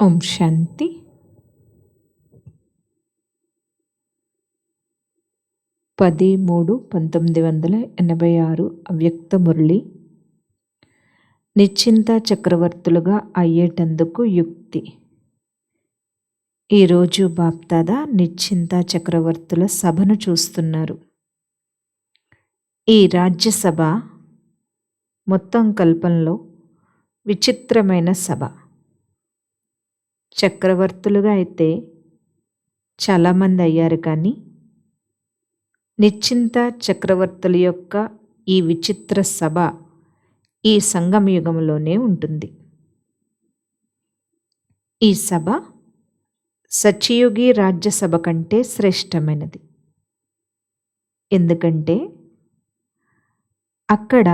ఓం శాంతి. 10/3/1986 అవ్యక్త మురళి. నిశ్చింత చక్రవర్తులుగా అయ్యేటందుకు యుక్తి. ఈరోజు బాప్దాదా నిశ్చింత చక్రవర్తుల సభను చూస్తున్నారు. ఈ రాజ్యసభ మొత్తం కల్పంలో విచిత్రమైన సభ. చక్రవర్తులుగా అయితే చాలామంది అయ్యారు, కానీ నిశ్చింత చక్రవర్తుల యొక్క ఈ విచిత్ర సభ ఈ సంగమయుగంలోనే ఉంటుంది. ఈ సభ సత్యయుగి రాజ్యసభ కంటే శ్రేష్టమైనది. ఎందుకంటే అక్కడ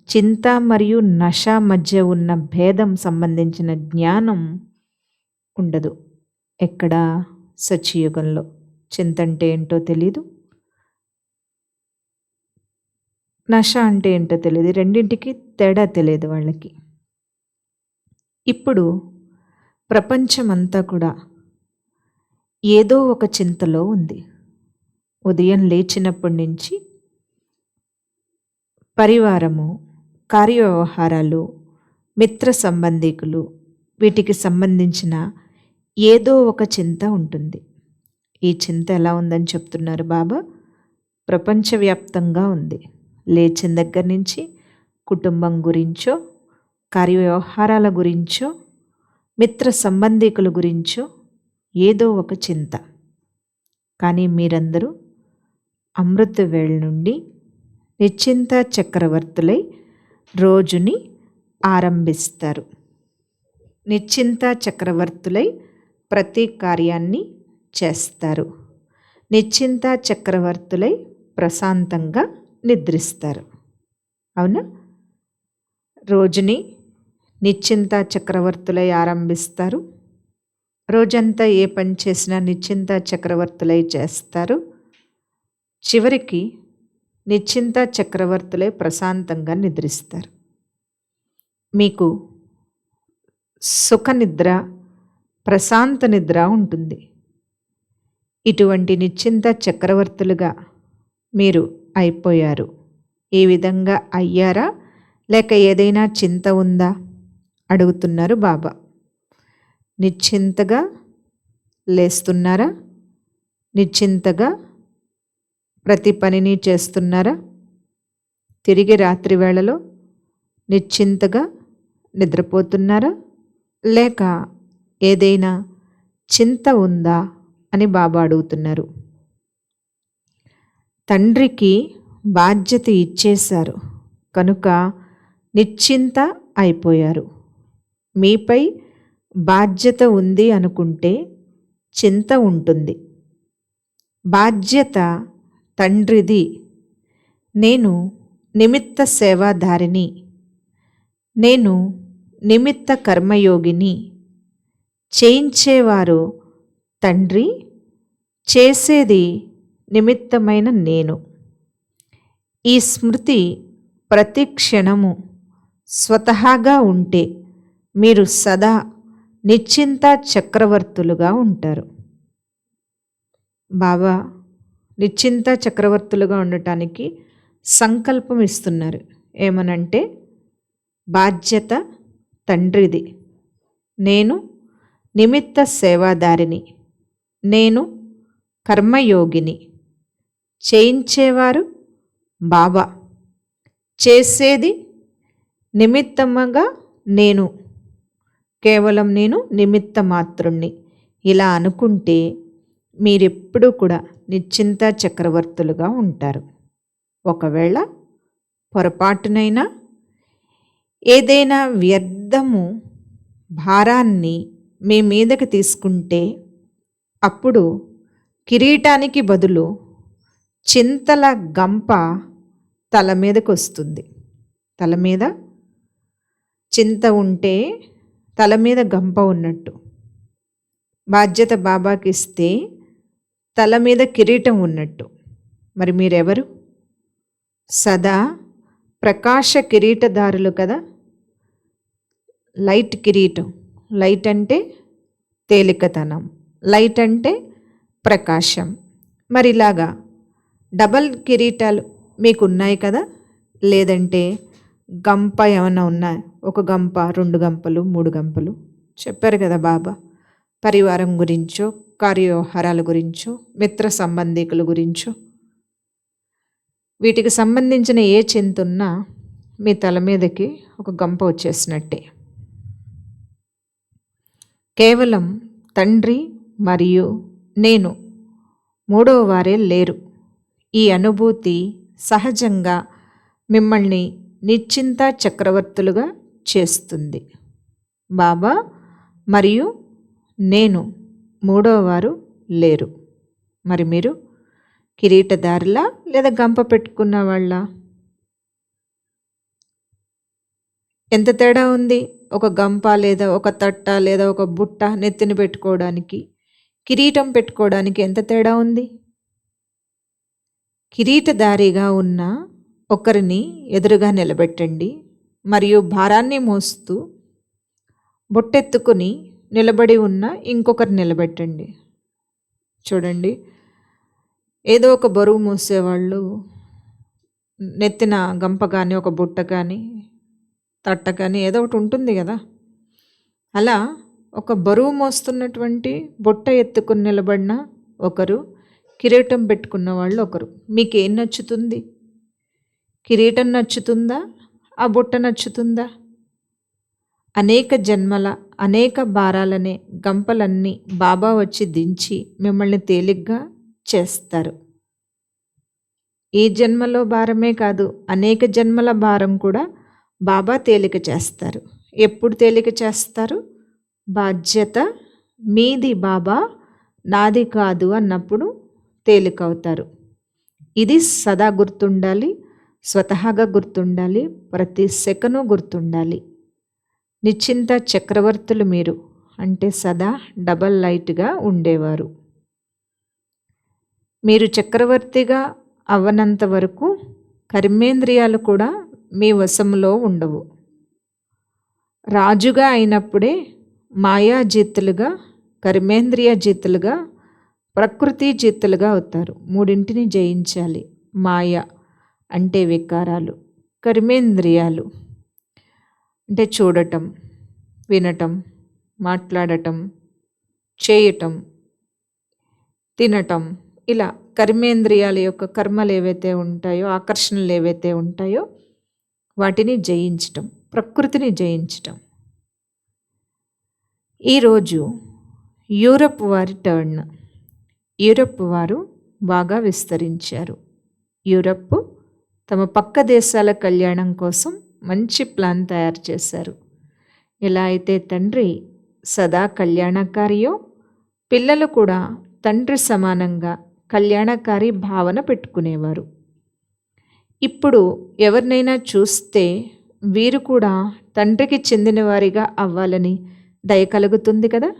చింత మరియు నశ మధ్య ఉన్న భేదం సంబంధించిన జ్ఞానం ఉండదు. ఎక్కడ? సత్యయుగంలో. చింత అంటే ఏంటో తెలీదు, నశ అంటే ఏంటో తెలియదు. రెండింటికి తేడా తెలియదు వాళ్ళకి. ఇప్పుడు ప్రపంచమంతా కూడా ఏదో ఒక చింతలో ఉంది. ఉదయం లేచినప్పటి నుంచి పరివారము, కార్యవ్యవహారాలు, మిత్ర సంబంధికులు, వీటికి సంబంధించిన ఏదో ఒక చింత ఉంటుంది. ఈ చింత ఎలా ఉందని చెప్తున్నారు బాబా? ప్రపంచవ్యాప్తంగా ఉంది. లేచిన దగ్గర నుంచి కుటుంబం గురించో, కార్యవ్యవహారాల గురించో, మిత్ర సంబంధికుల గురించో ఏదో ఒక చింత. కానీ మీరందరూ అమృత వేళ నుండి నిశ్చింత చక్రవర్తులై రోజుని ఆరంభిస్తారు. నిశ్చింత చక్రవర్తులై ప్రతి కార్యాన్ని చేస్తారు. నిశ్చింత చక్రవర్తులై ప్రశాంతంగా నిద్రిస్తారు. అవునా? రోజుని నిశ్చింత చక్రవర్తులై ఆరంభిస్తారు. రోజంతా ఏ పని చేసినా నిశ్చింత చక్రవర్తులై చేస్తారు. చివరికి నిశ్చింత చక్రవర్తులై ప్రశాంతంగా నిద్రిస్తారు. మీకు సుఖ నిద్ర, ప్రశాంత నిద్ర ఉంటుంది. ఇటువంటి నిశ్చింత చక్రవర్తులుగా మీరు అయిపోయారు. ఈ విధంగా అయ్యారా, లేక ఏదైనా చింత ఉందా అడుగుతున్నారు బాబా. నిశ్చింతగా లేస్తున్నారా? నిశ్చింతగా ప్రతి పనిని చేస్తున్నారా? తిరిగి రాత్రి వేళలో నిశ్చింతగా నిద్రపోతున్నారా, లేక ఏదైనా చింత ఉందా అని బాబా అడుగుతున్నారు. తండ్రికి బాధ్యత ఇచ్చేశారు కనుక నిశ్చింత అయిపోయారు. మీపై బాధ్యత ఉంది అనుకుంటే చింత ఉంటుంది. బాధ్యత తండ్రిది. నేను నిమిత్త సేవాధారిని, నేను నిమిత్త కర్మయోగిని. చేయించేవారు తండ్రి, చేసేది నిమిత్తమైన నేను. ఈ స్మృతి ప్రతి క్షణము స్వతహాగా ఉంటే మీరు సదా నిశ్చింత చక్రవర్తులుగా ఉంటారు. బాబా నిశ్చింత చక్రవర్తులుగా ఉండటానికి సంకల్పం ఇస్తున్నారు. ఏమనంటే, బాధ్యత తండ్రిది, నేను నిమిత్త సేవాదారిని, నేను కర్మయోగిని. చేయించేవారు బాబా, చేసేది నిమిత్తముగా నేను, కేవలం నేను నిమిత్త మాత్రుణ్ణి. ఇలా అనుకుంటే మీరెప్పుడూ కూడా నిశ్చింత చక్రవర్తులుగా ఉంటారు. ఒకవేళ పొరపాటునైనా ఏదైనా వ్యర్థము భారాన్ని మీ మీదకి తీసుకుంటే అప్పుడు కిరీటానికి బదులు చింతల గంప తల మీదకి వస్తుంది. తల మీద చింత ఉంటే తల మీద గంప ఉన్నట్టు. బాధ్యత బాబాకి ఇస్తే తల మీద కిరీటం ఉన్నట్టు. మరి మీరెవరు? సదా ప్రకాశ కిరీటదారులు కదా. లైట్ కిరీటం. లైట్ అంటే తేలికతనం. లైట్ అంటే ప్రకాశం. మరి ఇలాగా డబల్ కిరీటాలు మీకు ఉన్నాయి కదా, లేదంటే గంప ఏమైనా ఉన్నాయా? ఒక గంప, 2 గంపలు, 3 గంపలు చెప్పారు కదా బాబా. పరివారం గురించో, కార్యవ్యవహారాల గురించో, మిత్ర సంబంధికుల గురించో, వీటికి సంబంధించిన ఏ చింతున్నా మీ తల మీదకి ఒక గంప వచ్చేసినట్టే. కేవలం తండ్రి మరియు నేను మూడవ వారే లేరు. ఈ అనుభూతి సహజంగా మిమ్మల్ని నిశ్చింత చక్రవర్తులుగా చేస్తుంది. బాబా మరియు నేను మూడవ వారు లేరు. మరి మీరు కిరీటదారులా లేదా గంప పెట్టుకున్న వాళ్ళ? ఎంత తేడా ఉంది? ఒక గంప లేదా ఒక తట్ట లేదా ఒక బుట్ట నెత్తిన పెట్టుకోవడానికి, కిరీటం పెట్టుకోవడానికి ఎంత తేడా ఉంది? కిరీటధారిగా ఉన్న ఒకరిని ఎదురుగా నిలబెట్టండి మరియు భారాన్ని మోస్తూ బొట్టెత్తుకుని నిలబడి ఉన్న ఇంకొకరు నిలబెట్టండి. చూడండి, ఏదో ఒక బరువు మోసేవాళ్ళు నెత్తిన గంప కానీ, ఒక బుట్ట కానీ, తట్ట కానీ ఏదో ఒకటి ఉంటుంది కదా. అలా ఒక బరువు మోస్తున్నటువంటి బుట్ట ఎత్తుకుని నిలబడిన ఒకరు, కిరీటం పెట్టుకున్న వాళ్ళు ఒకరు. మీకేం నచ్చుతుంది? కిరీటం నచ్చుతుందా, ఆ బుట్ట నచ్చుతుందా? అనేక జన్మల అనేక భారాలనే గంపలన్నీ బాబా వచ్చి దించి మిమ్మల్ని తేలిగ్గా చేస్తారు. ఈ జన్మలో భారమే కాదు, అనేక జన్మల భారం కూడా బాబా తేలిక చేస్తారు. ఎప్పుడు తేలిక చేస్తారు? బాధ్యత మీది బాబా, నాది కాదు అన్నప్పుడు తేలికవుతారు. ఇది సదా గుర్తుండాలి, స్వతహాగా గుర్తుండాలి, ప్రతి సెకను గుర్తుండాలి. నిశ్చింత చక్రవర్తులు మీరు అంటే సదా డబల్ లైట్గా ఉండేవారు. మీరు చక్రవర్తిగా అవ్వనంత వరకు కర్మేంద్రియాలు కూడా మీ వశంలో ఉండవు. రాజుగా అయినప్పుడే మాయాజీతులుగా, కర్మేంద్రియ జీతులుగా, ప్రకృతి జీతులుగా అవుతారు. మూడింటిని జయించాలి. మాయ అంటే వికారాలు, కర్మేంద్రియాలు అంటే చూడటం, వినటం, మాట్లాడటం, చేయటం, తినటం, ఇలా కర్మేంద్రియాల యొక్క కర్మలు ఏవైతే ఉంటాయో, ఆకర్షణలు ఏవైతే ఉంటాయో వాటిని జయించటం, ప్రకృతిని జయించటం. ఈరోజు యూరప్ వారి టర్న్. యూరప్ వారు బాగా విస్తరించారు. యూరప్ తమ పక్క దేశాల కళ్యాణం కోసం మంచి ప్లాన్ తయారు చేశారు. ఎలా అయితే తండ్రి సదా కళ్యాణకారియో, పిల్లలు కూడా తండ్రి సమానంగా కళ్యాణకారి భావన పెట్టుకునేవారు. ఇప్పుడు ఎవరినైనా చూస్తే వీరు కూడా తండ్రికి చెందిన వారిగా అవ్వాలని దయ కలుగుతుంది కదా.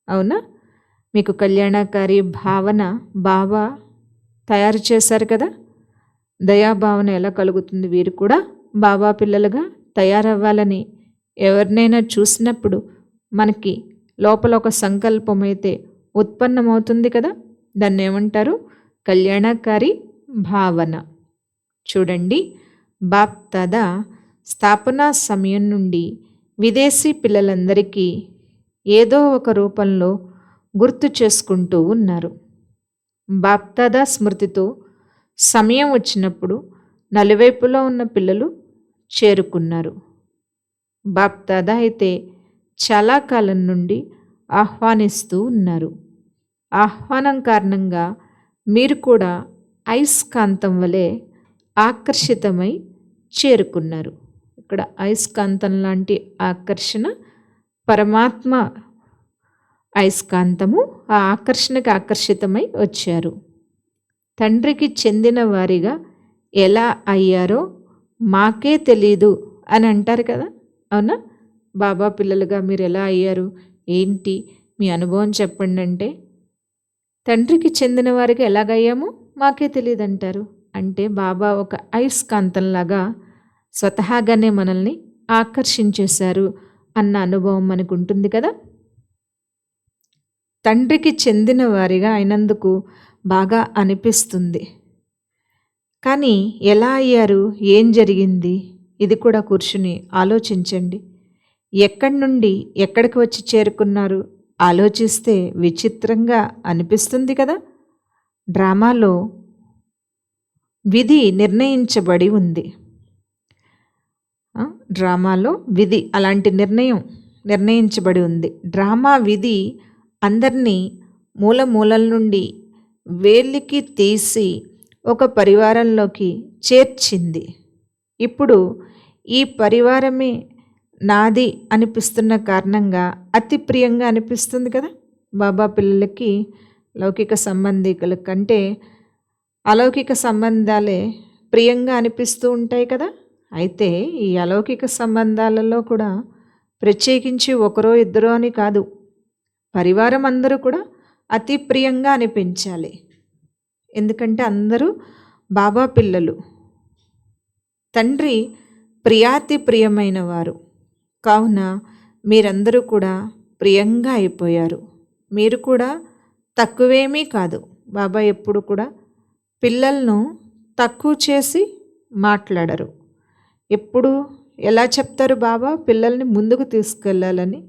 అవునా? మీకు కళ్యాణకారి భావన బాబా తయారు చేశారు కదా. దయాభావన ఎలా కలుగుతుంది? వీరు కూడా బాబా పిల్లలుగా తయారవ్వాలని ఎవరినైనా చూసినప్పుడు మనకి లోపల ఒక సంకల్పం అయితే ఉత్పన్నమవుతుంది కదా. దాన్ని ఏమంటారు? కళ్యాణకారి భావన. చూడండి, బాప్ దాదా స్థాపనా సమయం నుండి విదేశీ పిల్లలందరికీ ఏదో ఒక రూపంలో గుర్తు చేసుకుంటూ ఉన్నారు. బాప్ దాదా స్మృతితో సమయం వచ్చినప్పుడు నలువైపులో ఉన్న పిల్లలు చేరుకున్నారు. బాప్ దాదా అయితే చాలా కాలం నుండి ఆహ్వానిస్తూ ఉన్నారు. ఆహ్వానం కారణంగా మీరు కూడా అయస్కాంతం వలె ఆకర్షితమై చేరుకున్నారు. ఇక్కడ అయస్కాంతం లాంటి ఆకర్షణ పరమాత్మ అయస్కాంతము. ఆ ఆకర్షణకు ఆకర్షితమై వచ్చారు. తండ్రికి చెందిన వారిగా ఎలా అయ్యారో మాకే తెలీదు అని అంటారు కదా. అవునా? బాబా పిల్లలుగా మీరు ఎలా అయ్యారు, ఏంటి మీ అనుభవం చెప్పండి అంటే, తండ్రికి చెందిన వారికి ఎలాగయ్యామో మాకే తెలియదు అంటారు. అంటే బాబా ఒక అయస్కాంతంలాగా స్వతహాగానే మనల్ని ఆకర్షించేశారు అన్న అనుభవం మనకు ఉంటుంది కదా. తండ్రికి చెందిన వారిగా అయినందుకు బాగా అనిపిస్తుంది. కానీ ఎలా అయ్యారు? ఏం జరిగింది? ఇది కూడా కూర్చుని ఆలోచించండి. ఎక్కడి నుండి ఎక్కడికి వచ్చి చేరుకున్నారు? ఆలోచిస్తే విచిత్రంగా అనిపిస్తుంది కదా. డ్రామాలో విధి నిర్ణయించబడి ఉంది. డ్రామాలో విధి అలాంటి నిర్ణయించబడి ఉంది. డ్రామా విధి అందరినీ మూల మూలల నుండి వేలికి తీసి ఒక పరివారంలోకి చేర్చింది. ఇప్పుడు ఈ పరివారమే నాది అనిపిస్తున్న కారణంగా అతి ప్రియంగా అనిపిస్తుంది కదా. బాబా పిల్లలకి లౌకిక సంబంధికుల కంటే అలౌకిక సంబంధాలే ప్రియంగా అనిపిస్తూ ఉంటాయి కదా. అయితే ఈ అలౌకిక సంబంధాలలో కూడా ప్రత్యేకించి ఒకరో ఇద్దరో అని కాదు, పరివారం అందరూ కూడా అతి ప్రియంగా అనిపించాలి. ఎందుకంటే అందరూ బాబా పిల్లలు, తండ్రి ప్రియాతి ప్రియమైన వారు. కావున మీరందరూ కూడా ప్రియంగా అయిపోయారు. మీరు కూడా తక్కువేమీ కాదు. బాబా ఎప్పుడు కూడా పిల్లలను తక్కువ చేసి మాట్లాడరు. ఎప్పుడు ఎలా చెప్తారు బాబా? పిల్లల్ని ముందుకు తీసుకెళ్ళాలని,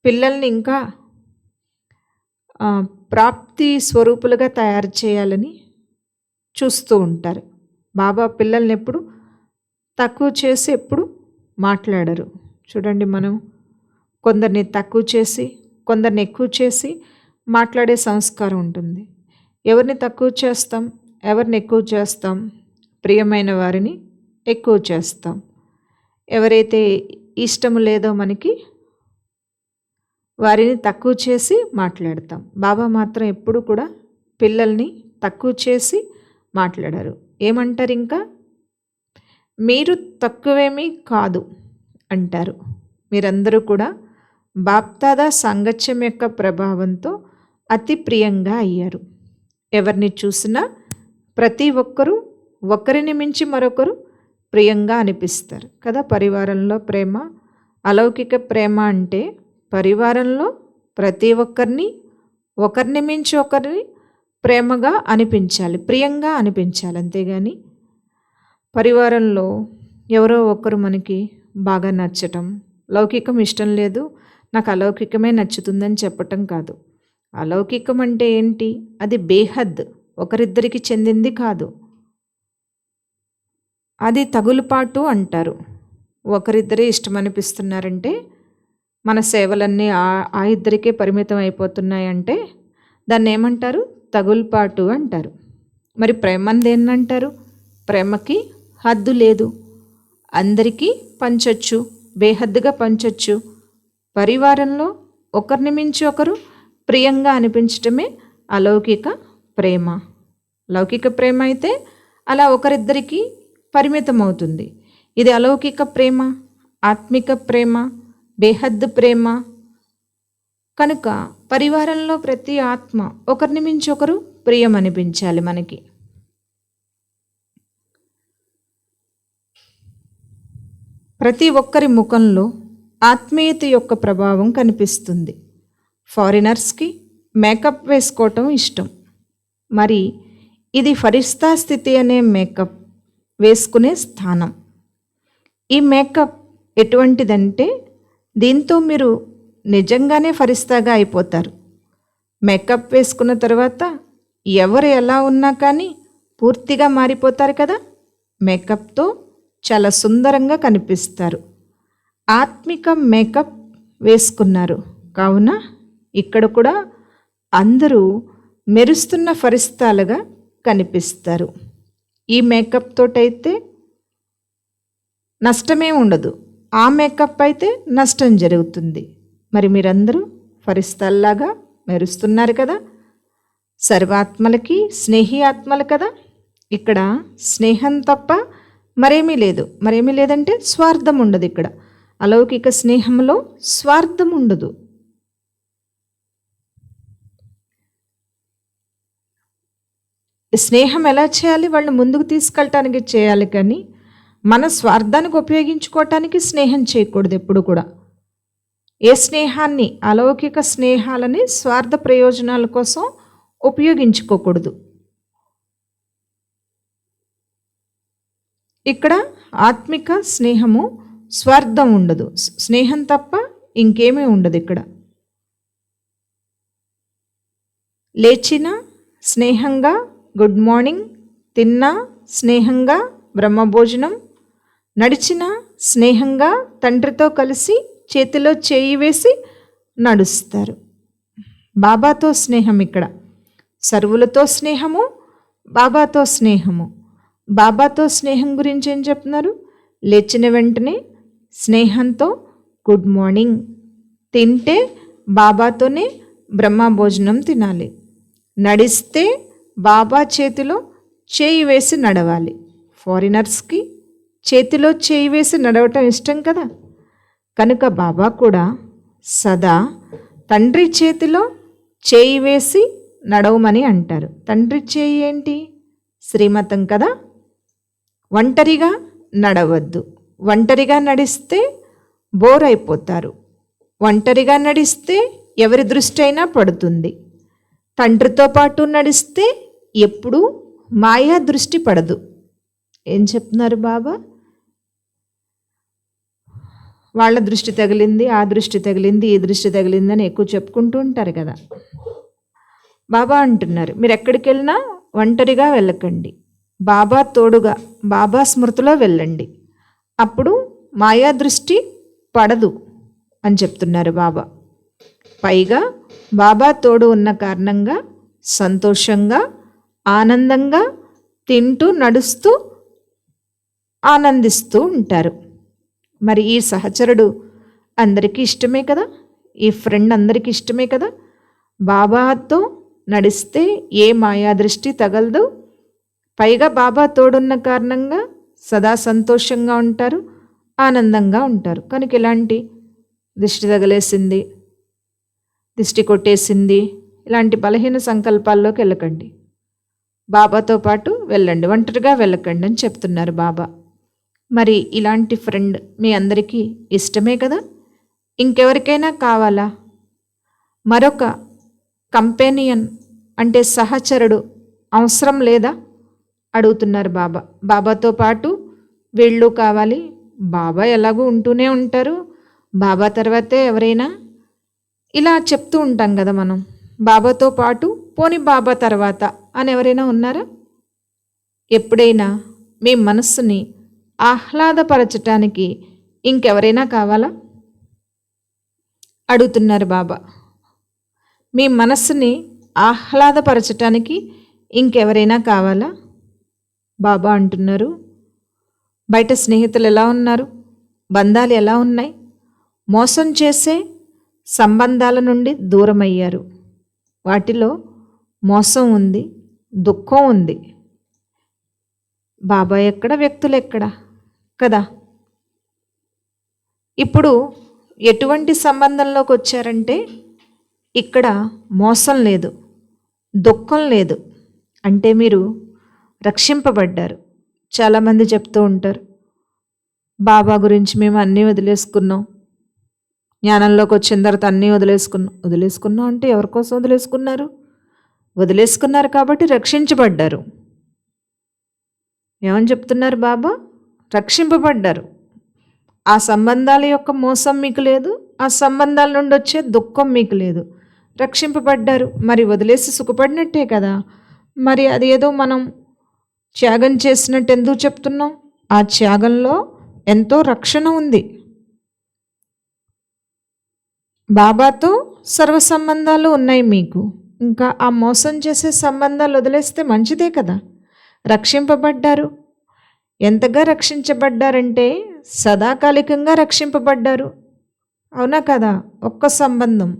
పిల్లల్ని ఇంకా ప్రాప్తి స్వరూపులుగా తయారు చేయాలని చూస్తూ ఉంటారు. బాబా పిల్లల్ని ఎప్పుడు తక్కువ చేసి ఎప్పుడు మాట్లాడరు. చూడండి, మనం కొందరిని తక్కువ చేసి కొందరిని ఎక్కువ చేసి మాట్లాడే సంస్కారం ఉంటుంది. ఎవరిని తక్కువ చేస్తాం, ఎవరిని ఎక్కువ చేస్తాం? ప్రియమైన వారిని ఎక్కువ చేస్తాం. ఎవరైతే ఇష్టం లేదో మనకి వారిని తక్కువ చేసి మాట్లాడతాం. బాబా మాత్రం ఎప్పుడు కూడా పిల్లల్ని తక్కువ చేసి మాట్లాడారు. ఏమంటారు? ఇంకా మీరు తక్కువేమీ కాదు అంటారు. మీరందరూ కూడా బాప్దాదా సాంగత్యం యొక్క ప్రభావంతో అతి ప్రియంగా అయ్యారు. ఎవరిని చూసినా ప్రతి ఒక్కరూ ఒకరిని మించి మరొకరు ప్రియంగా అనిపిస్తారు కదా. పరివారంలో ప్రేమ, అలౌకిక ప్రేమ అంటే పరివారంలో ప్రతి ఒక్కరిని ఒకరిని మించి ఒకరిని ప్రేమగా అనిపించాలి, ప్రియంగా అనిపించాలి. అంతేగాని పరివారంలో ఎవరో ఒకరు మనకి బాగా నచ్చటం, లౌకికం ఇష్టం లేదు, నాకు అలౌకికమే నచ్చుతుందని చెప్పటం కాదు. అలౌకికం అంటే ఏంటి? అది బేహద్, ఒకరిద్దరికి చెందింది కాదు. అది తగులుపాటు అంటారు. ఒకరిద్దరే ఇష్టం అనిపిస్తున్నారంటే, మన సేవలన్నీ ఆ ఇద్దరికే పరిమితం అయిపోతున్నాయంటే దాన్ని ఏమంటారు? తగులుపాటు అంటారు. మరి ప్రేమని దేన్నంటారు? ప్రేమకి హద్దు లేదు, అందరికీ పంచొచ్చు, బేహద్దుగా పంచొచ్చు. పరివారంలో ఒకరిని మించి ఒకరు ప్రియంగా అనిపించటమే అలౌకిక ప్రేమ. లౌకిక ప్రేమ అయితే అలా ఒకరిద్దరికి పరిమితం అవుతుంది. ఇది అలౌకిక ప్రేమ, ఆత్మిక ప్రేమ, బేహద్దు ప్రేమ. కనుక పరివారంలో ప్రతి ఆత్మ ఒకరిని మించి ఒకరు ప్రియం అనిపించాలి మనకి. ప్రతి ఒక్కరి ముఖంలో ఆత్మీయత యొక్క ప్రభావం కనిపిస్తుంది. ఫారినర్స్కి మేకప్ వేసుకోవటం ఇష్టం. మరి ఇది ఫరిస్తా స్థితి అనే మేకప్ వేసుకునే స్థానం. ఈ మేకప్ ఎటువంటిదంటే దీంతో మీరు నిజంగానే ఫరిస్తాగా అయిపోతారు. మేకప్ వేసుకున్న తర్వాత ఎవరు ఎలా ఉన్నా కానీ పూర్తిగా మారిపోతారు కదా. మేకప్తో చాలా సుందరంగా కనిపిస్తారు. ఆత్మిక మేకప్ వేసుకున్నారు కావున ఇక్కడ కూడా అందరూ మెరుస్తున్న ఫరిస్తాలుగా కనిపిస్తారు. ఈ మేకప్ తోటైతే నష్టమే ఉండదు, ఆ మేకప్ అయితే నష్టం జరుగుతుంది. మరి మీరందరూ ఫరిస్తాల్లాగా మెరుస్తున్నారు కదా. సర్వాత్మలకి స్నేహి ఆత్మలు కదా. ఇక్కడ స్నేహం తప్ప మరేమీ లేదు. మరేమీ లేదంటే స్వార్థం ఉండదు. ఇక్కడ అలౌకిక స్నేహంలో స్వార్థం ఉండదు. స్నేహం ఎలా చేయాలి? వాళ్ళు ముందుకు తీసుకెళ్ళటానికి చేయాలి, కానీ మన స్వార్థానికి ఉపయోగించుకోవటానికి స్నేహం చేయకూడదు ఎప్పుడు కూడా. ఏ స్నేహాన్ని, అలౌకిక స్నేహాలని స్వార్థ ప్రయోజనాల కోసం ఉపయోగించుకోకూడదు. ఇక్కడ ఆత్మిక స్నేహము స్వార్థం ఉండదు. స్నేహం తప్ప ఇంకేమీ ఉండదు. ఇక్కడ లేచిన స్నేహంగా గుడ్ మార్నింగ్, తిన్నా స్నేహంగా బ్రహ్మభోజనం, నడిచిన స్నేహంగా తండ్రితో కలిసి చేతిలో చేయి వేసి నడుస్తారు. బాబాతో స్నేహం, ఇక్కడ సర్వులతో స్నేహము, బాబాతో స్నేహము. బాబాతో స్నేహం గురించి ఏం చెప్తున్నారు? లేచిన వెంటనే స్నేహంతో గుడ్ మార్నింగ్, తింటే బాబాతోనే బ్రహ్మభోజనం తినాలి, నడిస్తే బాబా చేతిలో చేయి వేసి నడవాలి. ఫారినర్స్కి చేతిలో చేయి వేసి నడవటం ఇష్టం కదా, కనుక బాబా కూడా సదా తండ్రి చేతిలో చేయి వేసి నడవమని అంటారు. తండ్రి చేయి ఏంటి? శ్రీమతం కదా. ఒంటరిగా నడవద్దు. ఒంటరిగా నడిస్తే బోర్ అయిపోతారు. ఒంటరిగా నడిస్తే ఎవరి దృష్టి అయినా పడుతుంది. తండ్రితో పాటు నడిస్తే ఎప్పుడూ మాయా దృష్టి పడదు. ఏం చెప్తున్నారు బాబా? వాళ్ళ దృష్టి తగిలింది, ఆ దృష్టి తగిలింది, ఈ దృష్టి తగిలింది అని ఎక్కువ చెప్పుకుంటూ ఉంటారు కదా. బాబా అంటున్నారు, మీరు ఎక్కడికి వెళ్ళినా ఒంటరిగా వెళ్ళకండి, బాబా తోడుగా, బాబా స్మృతిలో వెళ్ళండి, అప్పుడు మాయా దృష్టి పడదు అని చెప్తున్నారు బాబా. పైగా బాబా తోడు ఉన్న కారణంగా సంతోషంగా, ఆనందంగా తింటూ నడుస్తూ ఆనందిస్తూ ఉంటారు. మరి ఈ సహచరుడు అందరికీ ఇష్టమే కదా, ఈ ఫ్రెండ్ అందరికీ ఇష్టమే కదా. బాబాతో నడిస్తే ఏ మాయా దృష్టి తగలదు. పైగా బాబా తోడున్న కారణంగా సదా సంతోషంగా ఉంటారు, ఆనందంగా ఉంటారు. కనుక ఇలాంటి దిష్టి తగలేసింది, దిష్టి కొట్టేసింది, ఇలాంటి బలహీన సంకల్పాల్లోకి వెళ్ళకండి. బాబాతో పాటు వెళ్ళండి, ఒంటరిగా వెళ్ళకండి అని చెప్తున్నారు బాబా. మరి ఇలాంటి ఫ్రెండ్ మీ అందరికీ ఇష్టమే కదా. ఇంకెవరికైనా కావాలా? మరొక కంపెనియన్ అంటే సహచరుడు అవసరం లేదా అడుగుతున్నారు బాబా. బాబాతో పాటు వీళ్ళు కావాలి. బాబా ఎలాగూ ఉంటూనే ఉంటారు, బాబా తర్వాతే ఎవరైనా, ఇలా చెప్తూ ఉంటాం కదా మనం. బాబాతో పాటు పోని బాబా తర్వాత అని ఎవరైనా ఉన్నారా? ఎప్పుడైనా మీ మనస్సుని ఆహ్లాదపరచటానికి ఇంకెవరైనా కావాలా అడుగుతున్నారు బాబా. మీ మనస్సుని ఆహ్లాదపరచటానికి ఇంకెవరైనా కావాలా? బాబా అంటున్నారు, బయట స్నేహితులు ఎలా ఉన్నారు, బంధాలు ఎలా ఉన్నాయి? మోసం చేసే సంబంధాల నుండి దూరం అయ్యారు. వాటిలో మోసం ఉంది, దుఃఖం ఉంది. బాబా ఎక్కడ, వ్యక్తులు ఎక్కడ కదా. ఇప్పుడు ఎటువంటి సంబంధంలోకి వచ్చారంటే ఇక్కడ మోసం లేదు, దుఃఖం లేదు. అంటే మీరు రక్షింపబడ్డారు. చాలామంది చెప్తూ ఉంటారు, బాబా గురించి మేము అన్నీ వదిలేసుకున్నాం, జ్ఞానంలోకి వచ్చిన తర్వాత అన్నీ వదిలేసుకున్నాం. వదిలేసుకున్నాం అంటే ఎవరి కోసం వదిలేసుకున్నారు? వదిలేసుకున్నారు కాబట్టి రక్షించబడ్డారు. ఏమని చెప్తున్నారు బాబా? రక్షింపబడ్డారు. ఆ సంబంధాల యొక్క మోసం మీకు లేదు, ఆ సంబంధాల నుండి వచ్చే దుఃఖం మీకు లేదు, రక్షింపబడ్డారు. మరి వదిలేసి సుఖపడినట్టే కదా. మరి అది ఏదో మనం త్యాగం చేసినట్టు ఎందుకు చెప్తున్నాం? ఆ త్యాగంలో ఎంతో రక్షణ ఉంది. బాబాతో సర్వ సంబంధాలు ఉన్నాయి మీకు. ఇంకా ఆ మోసం చేసే సంబంధాలు వదిలేస్తే మంచిదే కదా. రక్షింపబడ్డారు. ఎంతగా రక్షించబడ్డారంటే సదాకాలికంగా రక్షింపబడ్డారు. అవునా కదా. ఒక్క సంబంధం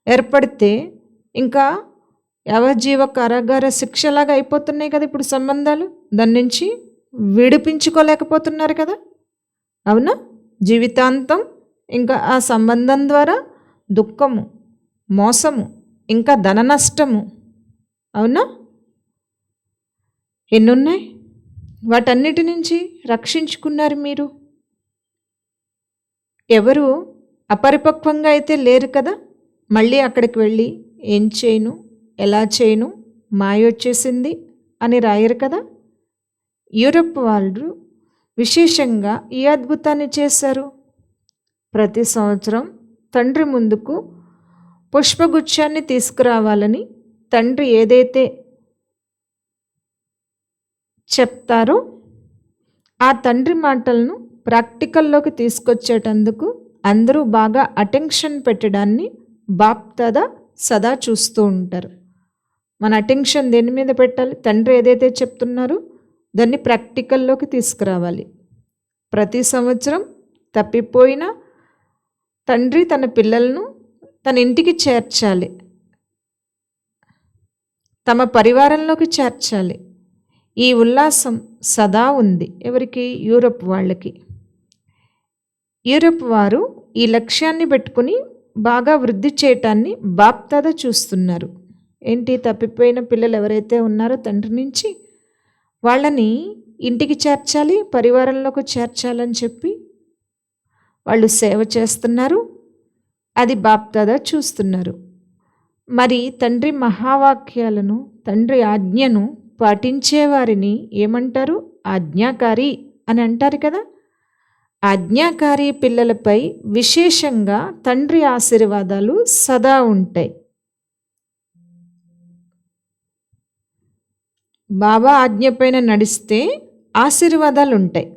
ఏర్పడితే ఇంకా యావజ్జీవ కారాగార శిక్షలాగా అయిపోతున్నాయి కదా ఇప్పుడు సంబంధాలు. దాని నుంచి విడిపించుకోలేకపోతున్నారు కదా. అవునా. జీవితాంతం ఇంకా ఆ సంబంధం ద్వారా దుఃఖము, మోసము, ఇంకా ధన నష్టము. అవునా. ఎన్నున్నాయి. వాటన్నిటి నుంచి రక్షించుకున్నారు మీరు. ఎవరు అపరిపక్వంగా అయితే లేరు కదా. మళ్ళీ అక్కడికి వెళ్ళి ఏం చేయను, ఎలా చేయను, మాయ వచ్చేసింది అని రాయరు కదా. యూరప్ వాళ్ళు విశేషంగా ఈ అద్భుతాన్ని చేశారు. ప్రతి సంవత్సరం తండ్రి ముందుకు పుష్పగుచ్ఛాన్ని తీసుకురావాలని తండ్రి ఏదైతే చెప్తారో ఆ తండ్రి మాటలను ప్రాక్టికల్లోకి తీసుకొచ్చేటందుకు అందరూ బాగా అటెన్షన్ పెట్టడాన్ని బాప్దాదా సదా చూస్తూ ఉంటారు. మన అటెన్షన్ దేని మీద పెట్టాలి? తండ్రి ఏదైతే చెప్తున్నారో దాన్ని ప్రాక్టికల్లోకి తీసుకురావాలి. ప్రతి సంవత్సరం తప్పిపోయిన తండ్రి తన పిల్లలను తన ఇంటికి చేర్చాలి, తమ పరివారంలోకి చేర్చాలి. ఈ ఉల్లాసం సదా ఉంది. ఎవరికి? యూరప్ వాళ్ళకి. యూరప్ వారు ఈ లక్ష్యాన్ని పెట్టుకుని బాగా వృద్ధి చేయటాన్ని బాప్దాదా చూస్తున్నారు. ఏంటి? తప్పిపోయిన పిల్లలు ఎవరైతే ఉన్నారో తండ్రి నుంచి వాళ్ళని ఇంటికి చేర్చాలి, పరివారంలోకి చేర్చాలని చెప్పి వాళ్ళు సేవ చేస్తున్నారు. అది బాప్దాదా చూస్తున్నారు. మరి తండ్రి మహావాక్యాలను, తండ్రి ఆజ్ఞను పాటించేవారిని ఏమంటారు? ఆజ్ఞాకారి అని అంటారు కదా. ఆజ్ఞాకారి పిల్లలపై విశేషంగా తండ్రి ఆశీర్వాదాలు సదా ఉంటాయి. బాబా ఆజ్ఞపైన నడిస్తే ఆశీర్వాదాలు ఉంటాయి.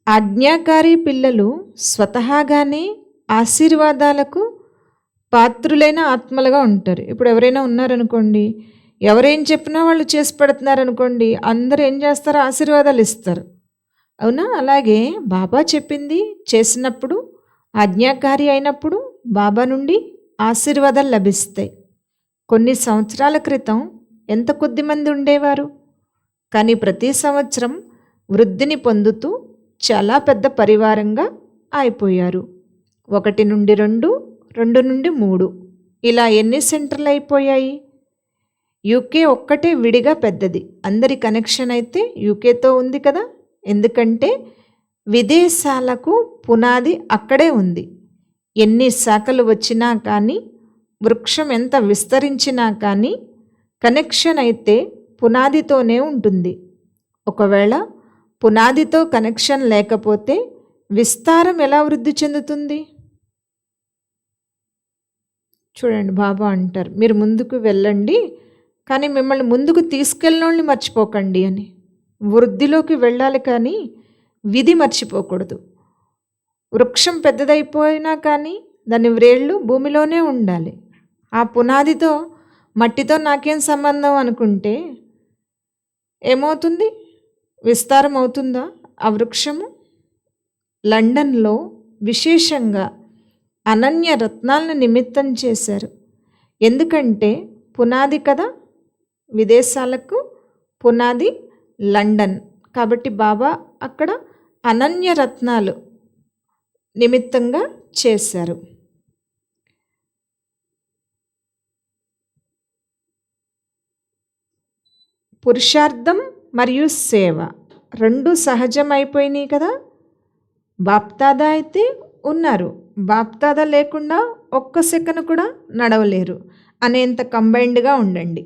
ఆజ్ఞాకారి పిల్లలు స్వతహాగానే ఆశీర్వాదాలకు పాత్రులైన ఆత్మలుగా ఉంటారు. ఇప్పుడు ఎవరైనా ఉన్నారనుకోండి, ఎవరేం చెప్పినా వాళ్ళు చేసి పెడుతున్నారనుకోండి, అందరూ ఏం చేస్తారు? ఆశీర్వాదాలు ఇస్తారు. అవునా? అలాగే బాబా చెప్పింది చేసినప్పుడు, ఆజ్ఞాకారి అయినప్పుడు బాబా నుండి ఆశీర్వాదాలు లభిస్తాయి. కొన్ని సంవత్సరాల క్రితం ఎంత కొద్ది మంది ఉండేవారు, కానీ ప్రతి సంవత్సరం వృద్ధిని పొందుతూ చాలా పెద్ద పరివారంగా అయిపోయారు. 1 నుండి 2, 2 నుండి 3 ఇలా ఎన్ని సెంటర్లు అయిపోయాయి? యూకే ఒక్కటే విడిగా పెద్దది. అందరి కనెక్షన్ అయితే యూకేతో ఉంది కదా. ఎందుకంటే విదేశాలకు పునాది అక్కడే ఉంది. ఎన్ని శాఖలు వచ్చినా కానీ, వృక్షం ఎంత విస్తరించినా కానీ కనెక్షన్ అయితే పునాదితోనే ఉంటుంది. ఒకవేళ పునాదితో కనెక్షన్ లేకపోతే విస్తారం ఎలా వృద్ధి చెందుతుంది? చూడండి, బాబా అంటారు, మీరు ముందుకు వెళ్ళండి, కానీ మిమ్మల్ని ముందుకు తీసుకెళ్ళినోళ్ళని మర్చిపోకండి అని. వృద్ధిలోకి వెళ్ళాలి కానీ విధి మర్చిపోకూడదు. వృక్షం పెద్దదైపోయినా కానీ దాని వ్రేళ్ళు భూమిలోనే ఉండాలి. ఆ పునాదితో, మట్టితో నాకేం సంబంధం అనుకుంటే ఏమవుతుంది? విస్తారం అవుతుందా ఆ వృక్షము? లండన్లో విశేషంగా అనన్య రత్నాలను నిమిత్తం చేశారు. ఎందుకంటే పునాది కదా, విదేశాలకు పునాది లండన్. కాబట్టి బాబా అక్కడ అనన్య రత్నాలు నిమిత్తంగా చేశారు. పురుషార్థం మరియు సేవ రెండు సహజమైపోయినాయి కదా. బాప్దాదా అయితే ఉన్నారు, బాప్దాదా లేకుండా ఒక్క సెకను కూడా నడవలేరు అనేంత కంబైన్డ్గా ఉండండి.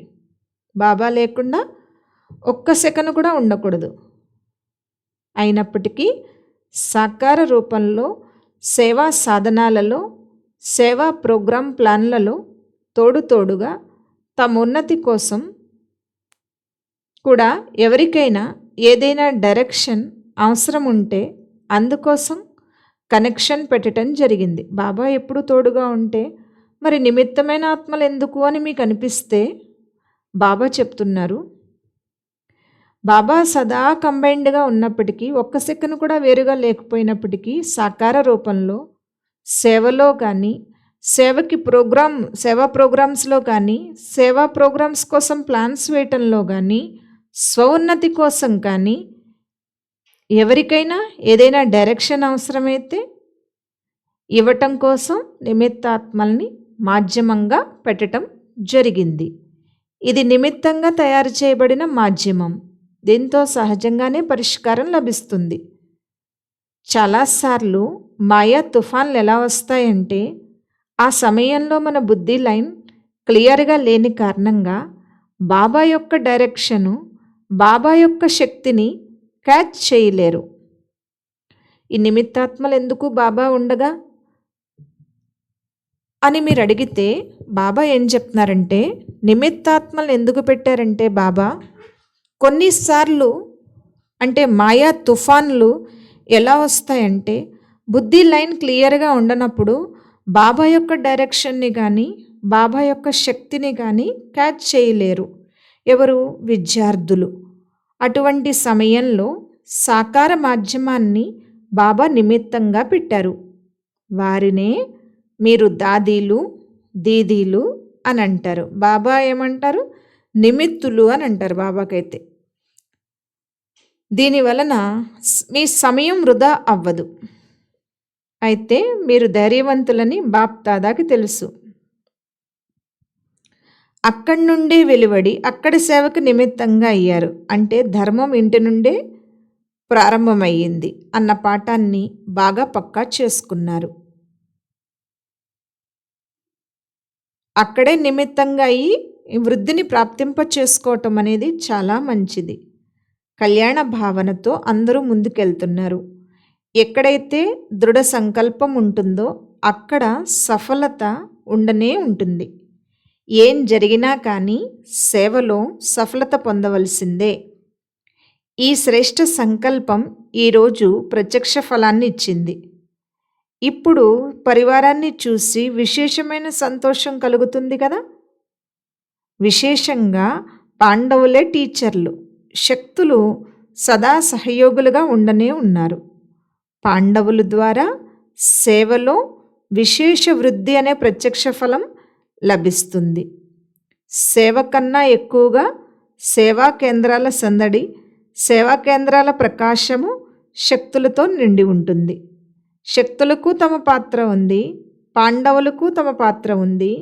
బాబా లేకుండా ఒక్క సెకను కూడా ఉండకూడదు. అయినప్పటికీ సాకార రూపంలో సేవా సాధనాలలో, సేవా ప్రోగ్రాం ప్లాన్లలో తోడుగా తమ ఉన్నతి కోసం కూడా ఎవరికైనా ఏదైనా డైరెక్షన్ అవసరం ఉంటే అందుకోసం కనెక్షన్ పెట్టడం జరిగింది. బాబా ఎప్పుడు తోడుగా ఉంటే మరి నిమిత్తమైన ఆత్మలు ఎందుకు అని మీకు అనిపిస్తే బాబా చెప్తున్నారు, బాబా సదా కంబైన్డ్గా ఉన్నప్పటికీ, ఒక్క సెకను కూడా వేరుగా లేకపోయినప్పటికీ సాకార రూపంలో సేవలో కానీ, సేవా ప్రోగ్రామ్స్లో కానీ, సేవా ప్రోగ్రామ్స్ కోసం ప్లాన్స్ వేయటంలో కానీ, స్వోన్నతి కోసం కానీ, ఎవరికైనా ఏదైనా డైరెక్షన్ అవసరమైతే ఇవ్వటం కోసం నిమిత్తాత్మల్ని మాధ్యమంగా పెట్టడం జరిగింది. ఇది నిమిత్తంగా తయారు చేయబడిన మాధ్యమం. దీంతో సహజంగానే పరిష్కారం లభిస్తుంది. చాలాసార్లు మాయా తుఫాన్లు ఎలా వస్తాయంటే, ఆ సమయంలో మన బుద్ధి లైన్ క్లియర్గా లేని కారణంగా బాబా యొక్క డైరెక్షను, బాబా యొక్క శక్తిని క్యాచ్ చేయలేరు. ఈ నిమిత్తాత్మలు ఎందుకు బాబా ఉండగా అని మీరు అడిగితే బాబా ఏం చెప్తున్నారంటే, నిమిత్తాత్మలు ఎందుకు పెట్టారంటే బాబా కొన్నిసార్లు అంటే మాయా తుఫాన్లు ఎలా వస్తాయంటే, బుద్ధి లైన్ క్లియర్గా ఉండనప్పుడు బాబా యొక్క డైరెక్షన్ని కానీ బాబా యొక్క శక్తిని కానీ క్యాచ్ చేయలేరు. ఎవరు? విద్యార్థులు. అటువంటి సమయంలో సాకార మాధ్యమాన్ని బాబా నిమిత్తంగా పెట్టారు. వారినే మీరు దాదీలు, దీదీలు అని అంటారు. బాబా ఏమంటారు? నిమిత్తులు అని అంటారు బాబాకైతే. దీనివలన మీ సమయం వృధా అవ్వదు. అయితే మీరు ధైర్యవంతులని బాప్ దాదాకి తెలుసు. అక్కడి నుండే వెలువడి అక్కడి సేవకు నిమిత్తంగా అయ్యారు. అంటే ధర్మం ఇంటి నుండే ప్రారంభమయ్యింది అన్న పాఠాన్ని బాగా పక్కా చేసుకున్నారు. అక్కడే నిమిత్తంగా అయ్యి వృద్ధిని ప్రాప్తింప చేసుకోవటం అనేది చాలా మంచిది. కళ్యాణ భావనతో అందరూ ముందుకెళ్తున్నారు. ఎక్కడైతే దృఢ సంకల్పం ఉంటుందో అక్కడ సఫలత ఉండనే ఉంటుంది. ఏం జరిగినా కానీ సేవలో సఫలత పొందవలసిందే. ఈ శ్రేష్ఠ సంకల్పం ఈరోజు ప్రత్యక్ష ఫలాన్ని ఇచ్చింది. ఇప్పుడు పరివారాన్ని చూసి విశేషమైన సంతోషం కలుగుతుంది కదా. విశేషంగా పాండవులే టీచర్లు, శక్తులు సదా సహయోగులుగా ఉండనే ఉన్నారు. పాండవుల ద్వారా సేవలో విశేష వృద్ధి అనే ప్రత్యక్ష ఫలం లభిస్తుంది. సేవ కన్నా ఎక్కువగా సేవా కేంద్రాల సందడి, సేవా కేంద్రాల ప్రకాశము శక్తులతో నిండి ఉంటుంది. శక్తులకు తమ పాత్ర ఉంది, పాండవులకు తమ పాత్ర ఉంది.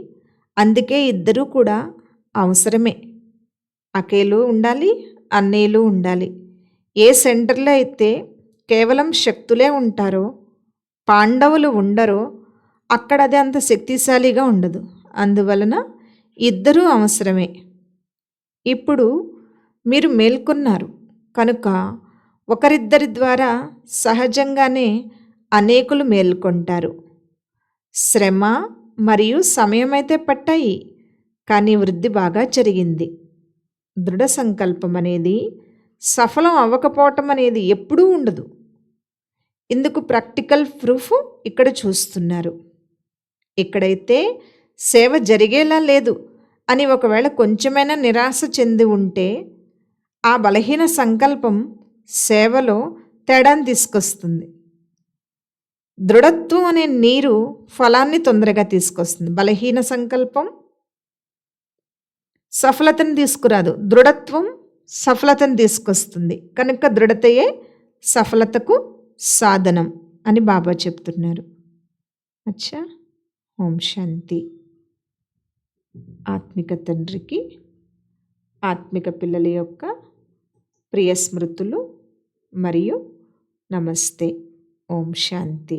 అందుకే ఇద్దరూ కూడా అవసరమే. అకేలు ఉండాలి, అన్నేలు ఉండాలి. ఏ సెంటర్లో అయితే కేవలం శక్తులే ఉంటారో, పాండవులు ఉండరో, అక్కడ అది అంత శక్తిశాలిగా ఉండదు. అందువలన ఇద్దరూ అవసరమే. ఇప్పుడు మీరు మేల్కొన్నారు కనుక ఒకరిద్దరి ద్వారా సహజంగానే అనేకులు మేల్కొంటారు. శ్రమ మరియు సమయం అయితే పట్టాయి, కానీ వృద్ధి బాగా జరిగింది. దృఢ సంకల్పం అనేది సఫలం అవ్వకపోవటం అనేది ఎప్పుడూ ఉండదు. ఇందుకు ప్రాక్టికల్ ప్రూఫ్ ఇక్కడ చూస్తున్నారు. ఇక్కడైతే సేవ జరిగేలా లేదు అని ఒకవేళ కొంచెమైనా నిరాశ చెంది ఉంటే ఆ బలహీన సంకల్పం సేవలో తేడాను తీసుకొస్తుంది. దృఢత్వం అనే నీరు ఫలాన్ని తొందరగా తీసుకొస్తుంది. బలహీన సంకల్పం సఫలతను తీసుకురాదు, దృఢత్వం సఫలతను తీసుకొస్తుంది. కనుక దృఢతయే సఫలతకు సాధనం అని బాబా చెప్తున్నారు. అచ్చా, ఓం శాంతి. ఆత్మిక తండ్రికి ఆత్మిక పిల్లల యొక్క ప్రియ స్మృతులు మరియు నమస్తే. ఓం శాంతి.